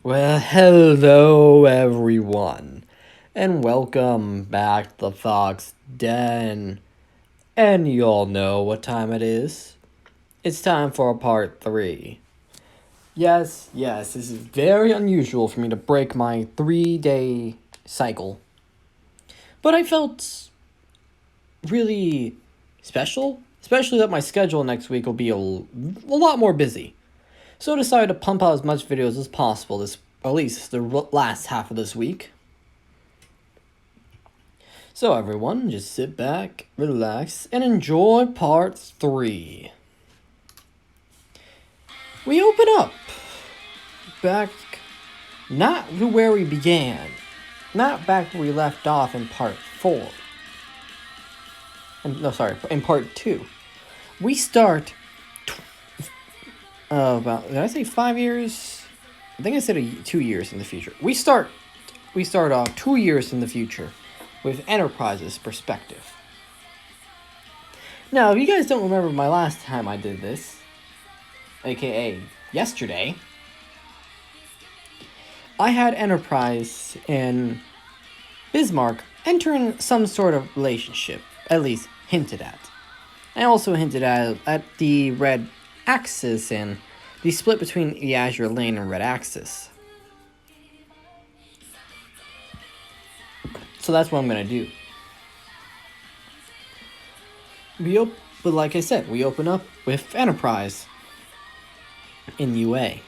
Well, hello everyone, and welcome back to Fox Den. And you all know what time it is. It's time for part 3. Yes, this is very unusual for me to break my 3-day cycle. But I felt really special, especially that my schedule next week will be a lot more busy. So I decided to pump out as much videos as possible at least the last half of this week. So everyone, just sit back, relax, and enjoy part 3. We open up back, not where we began, not back where we left off in part 4. In part 2. We start about, did I say 5 years? I think I said 2 years in the future. We start off 2 years in the future with Enterprise's perspective. Now, if you guys don't remember my last time I did this, aka yesterday, I had Enterprise and Bismarck entering some sort of relationship, at least hinted at. I also hinted at the red axis and the split between the Azure Lane and red axis. So that's what I'm going to do. But like I said, we open up with Enterprise in UA.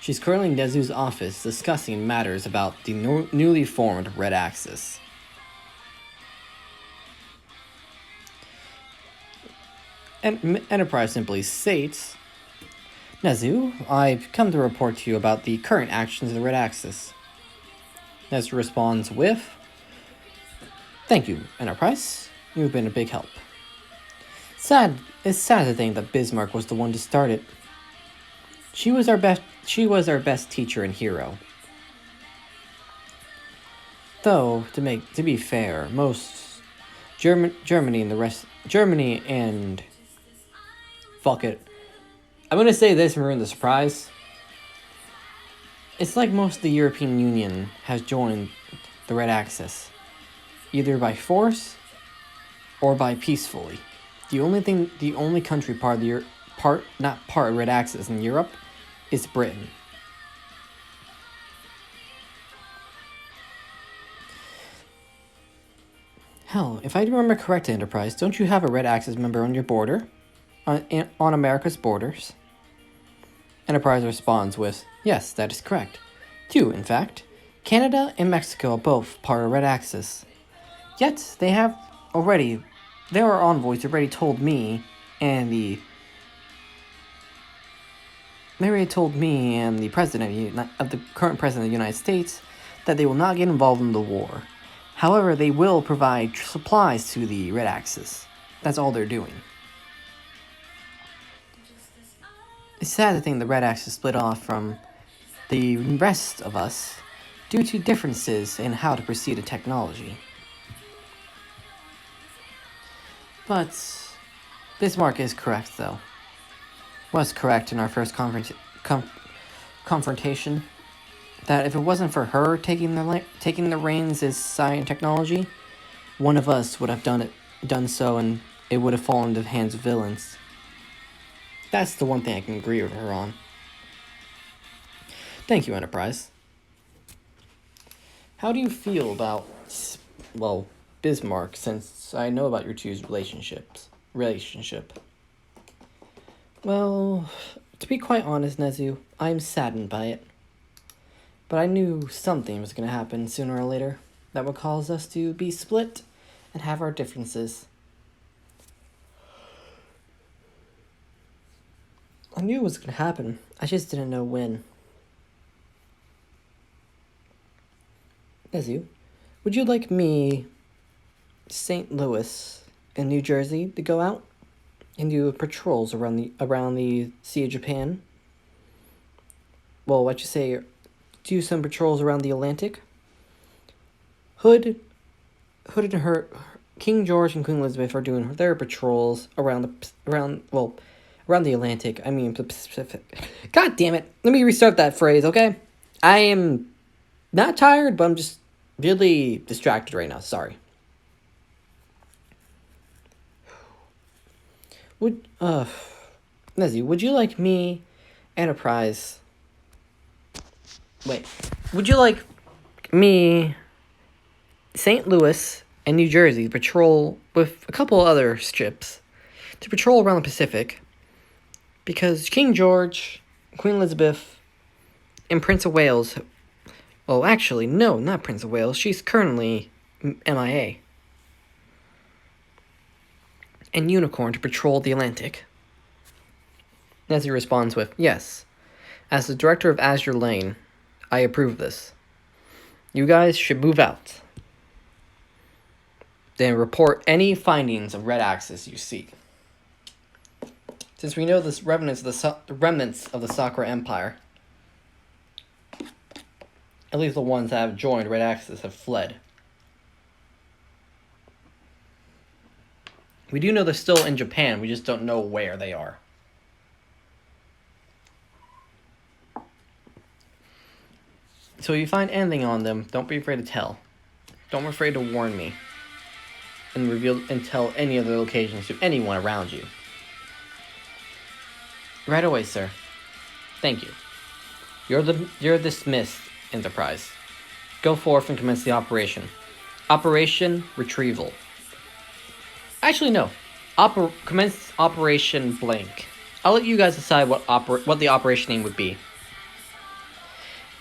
She's currently in Nezu's office discussing matters about the newly formed red axis. Enterprise simply states, Nezu, I've come to report to you about the current actions of the red axis. Nezu responds with, Thank you, Enterprise. You've been a big help. It's sad to think that Bismarck was the one to start it. She was our best teacher and hero. Though, to be fair, most Germany and fuck it. I'm gonna say this and ruin the surprise. It's like most of the European Union has joined the Red Axis, either by force or by peacefully. The only country part of Red Axis in Europe is Britain. Hell, if I remember correctly, Enterprise, don't you have a Red Axis member on your border? On America's borders? Enterprise responds with, Yes, that is correct. 2, in fact. Canada and Mexico are both part of Red Axis. Yet, their envoys already told me and the president of the current president of the United States that they will not get involved in the war. However, they will provide supplies to the Red Axis. That's all they're doing. It's sad to think the Red Axis split off from the rest of us due to differences in how to proceed with technology. But Bismarck is correct, though. Was correct in our first confrontation that if it wasn't for her taking the reins as science and technology, one of us would have done so, and it would have fallen into the hands of villains. That's the one thing I can agree with her on. Thank you, Enterprise. How do you feel about, Bismarck, since I know about your two's relationship? Well, to be quite honest, Nezu, I'm saddened by it. But I knew something was going to happen sooner or later that would cause us to be split and have our differences. I knew it was going to happen. I just didn't know when. Nezu, would you like me, St. Louis, and New Jersey to go out and do patrols around the Sea of Japan? Well, what you say, do some patrols around the Atlantic? Hood and her King George and Queen Elizabeth are doing their patrols around Around the Atlantic, I mean the Pacific. God damn it. Let me restart that phrase, okay? I am not tired, but I'm just really distracted right now. Sorry. Nezzy, would you like me, Enterprise... Wait. Would you like me, St. Louis, and New Jersey patrol with a couple other ships to patrol around the Pacific? Because King George, Queen Elizabeth, and Prince of Wales... Well, actually, no, not Prince of Wales. She's currently MIA. And Unicorn to patrol the Atlantic. Nezzy responds with, yes. As the director of Azure Lane, I approve of this. You guys should move out. Then report any findings of Red Axis you see. Since we know the remnants of the Sakura Empire, at least the ones that have joined Red Axis have fled. We do know they're still in Japan, we just don't know where they are. So if you find anything on them, don't be afraid to tell. Don't be afraid to warn me. And reveal and tell any of the locations to anyone around you. Right away, sir. Thank you. You're dismissed, Enterprise. Go forth and commence the operation. Operation Retrieval. Actually, no. Commence Operation Blank. I'll let you guys decide what the operation name would be.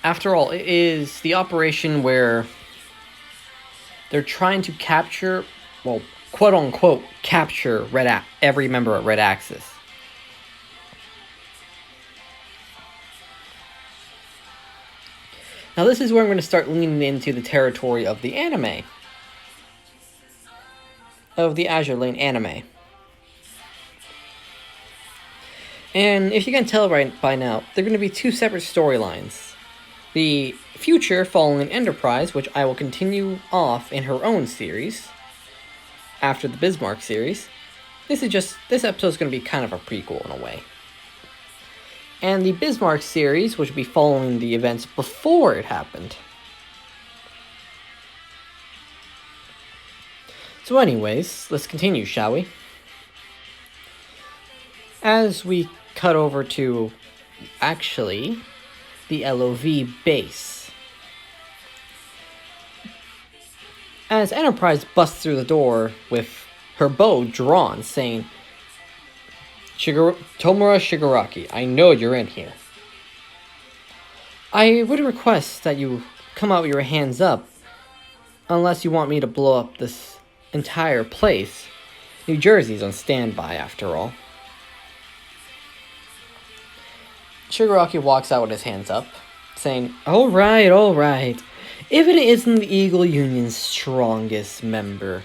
After all, it is the operation where they're trying to capture, well, quote-unquote, capture every member of Red Axis. Now this is where I'm going to start leaning into the territory of the anime. Of the Azure Lane anime. And if you can tell right by now, they're going to be two separate storylines. The future following Enterprise, which I will continue off in her own series, after the Bismarck series. This episode is going to be kind of a prequel in a way. And the Bismarck series, which will be following the events before it happened. So anyways, let's continue, shall we? As we cut over to, actually, the LOV base. As Enterprise busts through the door with her bow drawn, saying, Tomura Shigaraki, I know you're in here. I would request that you come out with your hands up, unless you want me to blow up this entire place. New Jersey's on standby, after all. Shigaraki walks out with his hands up, saying, All right. If it isn't the Eagle Union's strongest member,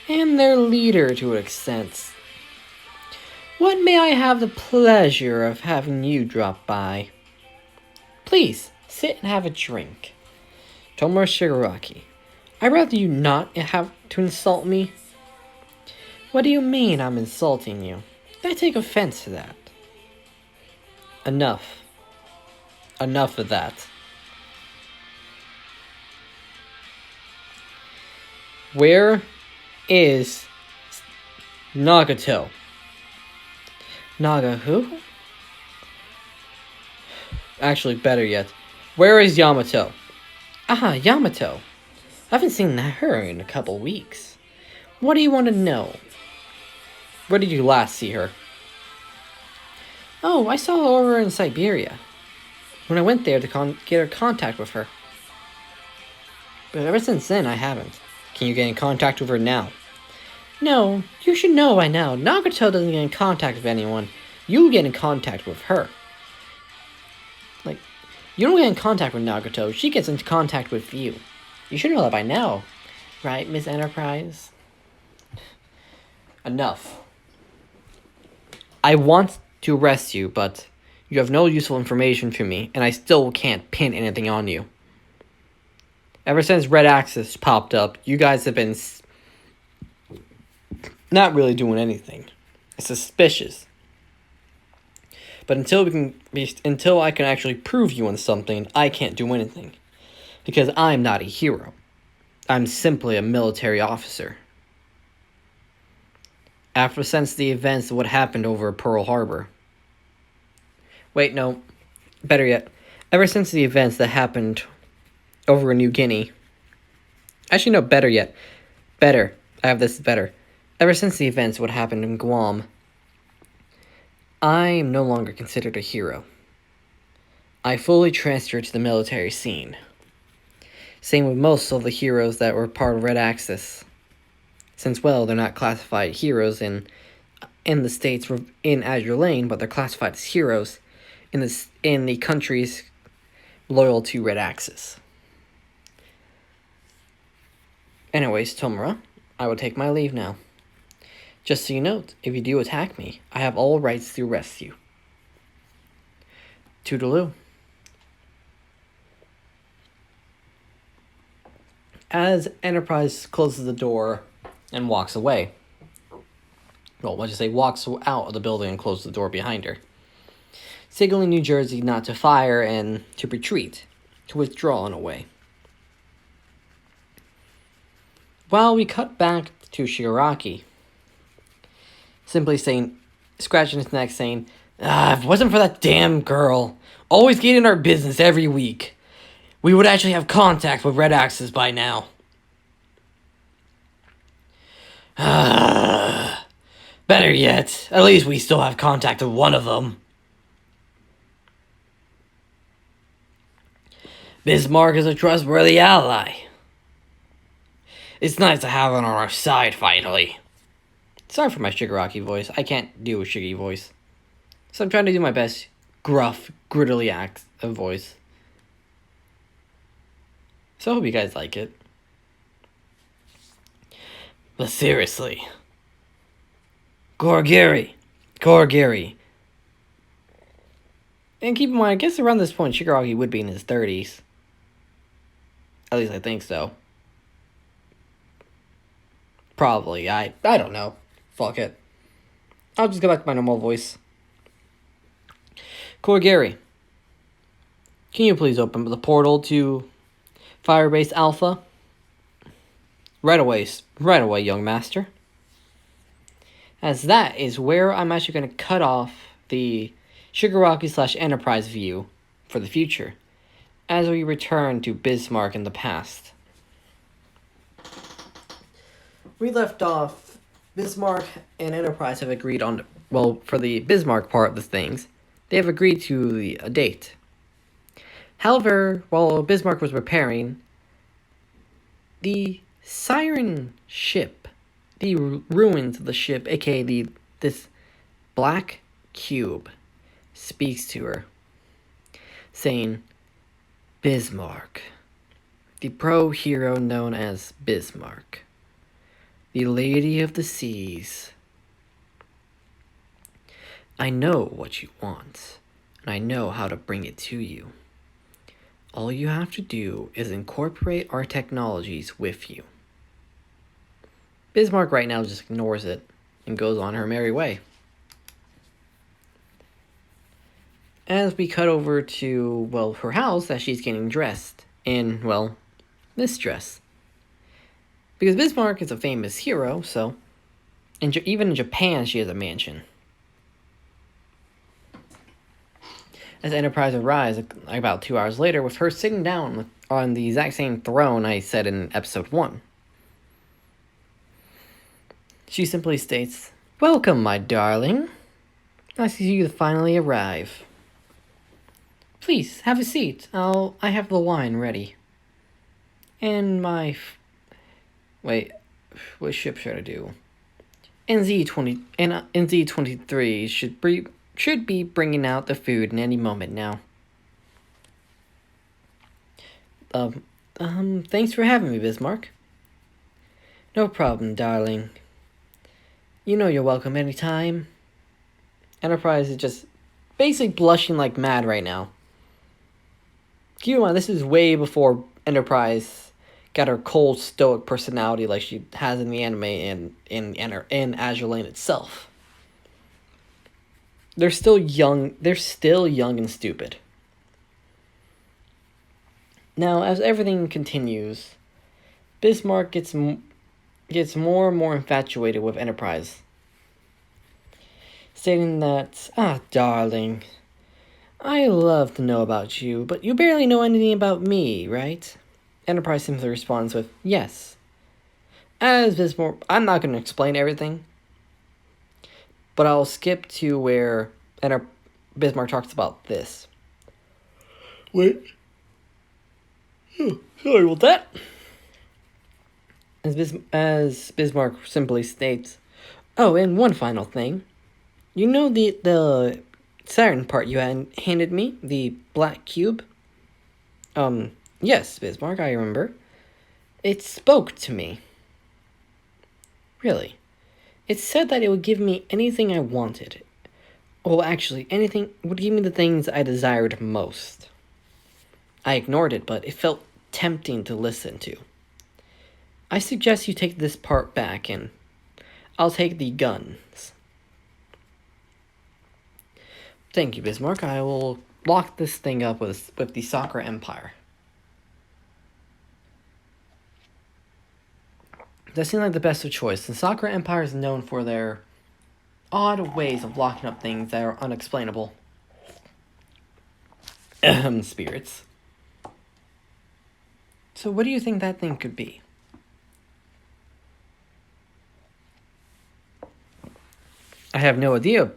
and their leader to an extent, what may I have the pleasure of having you drop by? Please, sit and have a drink. Tomura Shigaraki, I'd rather you not have to insult me. What do you mean I'm insulting you? I take offense to that. Enough. Enough of that. Where is Nagato? Naga who? Actually, better yet, where is Yamato? Ah, Yamato. I haven't seen her in a couple weeks. What do you want to know? Where did you last see her? Oh, I saw her over in Siberia. When I went there to get in contact with her. But ever since then, I haven't. Can you get in contact with her now? No, you should know by now. Nagato doesn't get in contact with anyone. You get in contact with her. Like, you don't get in contact with Nagato. She gets in contact with you. You should know that by now. Right, Miss Enterprise? Enough. I want to arrest you, but you have no useful information for me, and I still can't pin anything on you. Ever since Red Axis popped up, you guys have been not really doing anything. It's suspicious. But until I can actually prove you on something, I can't do anything. Because I'm not a hero. I'm simply a military officer. Since the events of what happened over Pearl Harbor. Wait, no. Better yet. Ever since the events that happened over in New Guinea. Actually, no, better yet. Better. I have this better. Ever since the events of what happened in Guam, I am no longer considered a hero. I fully transferred to the military scene. Same with most of the heroes that were part of Red Axis. Since, well, they're not classified heroes in the States in Azure Lane, but they're classified as heroes in the countries loyal to Red Axis. Anyways, Tomura, I will take my leave now. Just so you note, if you do attack me, I have all rights to arrest you. Toodaloo. As Enterprise closes the door and walks away. Well, let's just say walks out of the building and closes the door behind her. Signaling New Jersey not to fire and to retreat, to withdraw in a way. While we cut back to Shigaraki, simply scratching his neck saying, if it wasn't for that damn girl, always getting in our business every week, we would actually have contact with Red Axis by now. Better yet, at least we still have contact with one of them. Bismarck is a trustworthy ally. It's nice to have him on our side, finally. Sorry for my Shigaraki voice. I can't do a Shiggy voice. So I'm trying to do my best gruff, grittily voice. So I hope you guys like it. But seriously. Gorgiri. And keep in mind, I guess around this point, Shigaraki would be in his 30s. At least I think so. Probably. I don't know. Fuck it. I'll just go back to my normal voice. Gorgiri, can you please open the portal to Firebase Alpha? Right away, young master. As that is where I'm actually going to cut off the Shigaraki / Enterprise view for the future, as we return to Bismarck in the past. We left off, Bismarck and Enterprise have agreed on, well, for the Bismarck part of the things, they have agreed to a date. However, while Bismarck was repairing, the Siren ship, the ruins of the ship, aka this black cube, speaks to her, saying, Bismarck, the pro-hero known as Bismarck, the Lady of the Seas. I know what you want, and I know how to bring it to you. All you have to do is incorporate our technologies with you. Bismarck right now just ignores it and goes on her merry way. As we cut over to, well, her house as she's getting dressed in, well, this dress. Because Bismarck is a famous hero, so even in Japan she has a mansion. As Enterprise arrives about 2 hours later with her sitting down on the exact same throne I said in episode 1. She simply states, Welcome, my darling. Nice to see you finally arrive. Please, have a seat. I have the wine ready. And my... Wait, what ship should I do? NZ23 should be bringing out the food in any moment now. Thanks for having me, Bismarck. No problem, darling. You know you're welcome anytime. Enterprise is just basically blushing like mad right now. Keep in mind, this is way before Enterprise got her cold, stoic personality like she has in the anime and in Azure Lane itself. They're still young. They're still young and stupid. Now, as everything continues, Bismarck gets more and more infatuated with Enterprise, stating that, darling, I love to know about you, but you barely know anything about me, right? Enterprise simply responds with, yes. As Bismarck, I'm not going to explain everything, but I'll skip to where Bismarck talks about this. Wait. Sorry about that. As Bismarck simply states, oh, and one final thing. You know the siren part you handed me? The black cube? Yes, Bismarck, I remember. It spoke to me. Really. It said that it would give me anything I wanted. Well, actually, anything would give me the things I desired most. I ignored it, but it felt tempting to listen to. I suggest you take this part back, and I'll take the guns. Thank you, Bismarck. I will lock this thing up with the Soccer Empire. That seemed like the best of choice. The Soccer Empire is known for their odd ways of locking up things that are unexplainable. Spirits. So what do you think that thing could be? I have no idea.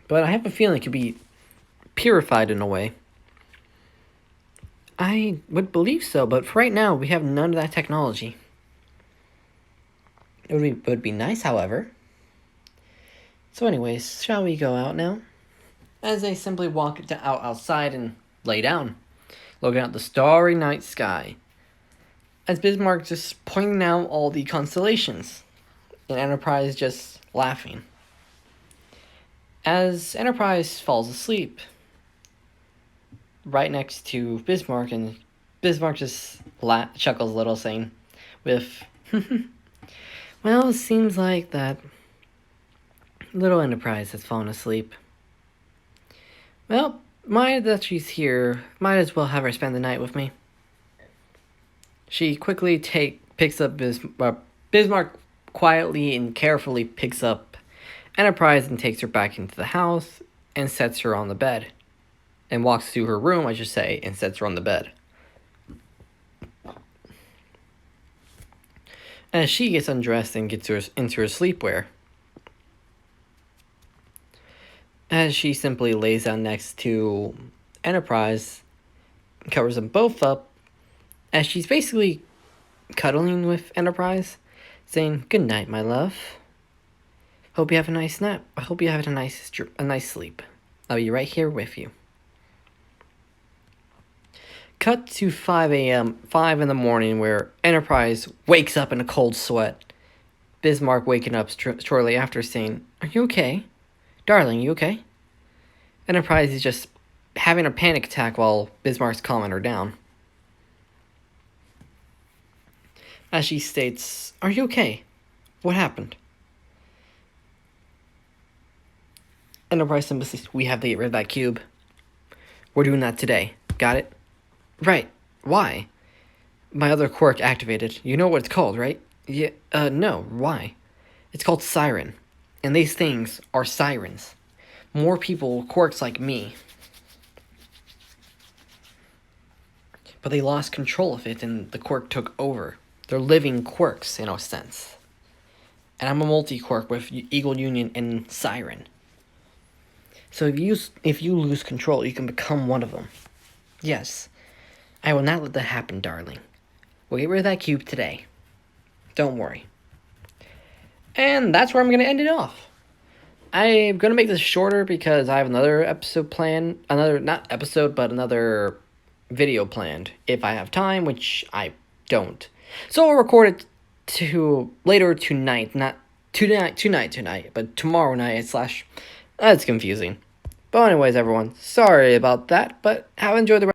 But I have a feeling it could be purified in a way. I would believe so, but for right now, we have none of that technology. It would be nice, however. So anyways, shall we go out now? As they simply walk outside and lay down, looking at the starry night sky. As Bismarck just pointing out all the constellations, and Enterprise just laughing. As Enterprise falls asleep, right next to Bismarck, and Bismarck just chuckles a little, saying, with, well, it seems like that little Enterprise has fallen asleep. Well, that she's here, might as well have her spend the night with me. She quickly picks up Bismarck quietly and carefully picks up Enterprise and takes her back into the house and sets her on the bed. And walks to her room, I should say, and sets her on the bed. As she gets undressed and gets into her sleepwear, as she simply lays down next to Enterprise, covers them both up, as she's basically cuddling with Enterprise, saying, "Good night, my love. Hope you have a nice nap. I hope you have a nice sleep. I'll be right here with you." Cut to 5 a.m., 5 in the morning, where Enterprise wakes up in a cold sweat. Bismarck waking up shortly after, saying, "Are you okay? Darling, you okay?" Enterprise is just having a panic attack while Bismarck's calming her down. As she states, "Are you okay? What happened?" Enterprise simply says, "We have to get rid of that cube. We're doing that today. Got it?" "Right. Why?" "My other quirk activated. You know what it's called, right?" "Yeah, no. Why?" "It's called Siren. And these things are sirens. More people with quirks like me. But they lost control of it and the quirk took over. They're living quirks, in a sense. And I'm a multi-quirk with Eagle Union and Siren. So if you lose control, you can become one of them. Yes. I will not let that happen, darling. We'll get rid of that cube today. Don't worry." And that's where I'm going to end it off. I'm going to make this shorter because I have another episode planned. Another video planned. If I have time, which I don't. So I'll record it later tonight. Not tonight, but tomorrow night / That's confusing. But anyways, everyone, sorry about that, but have enjoyed the rest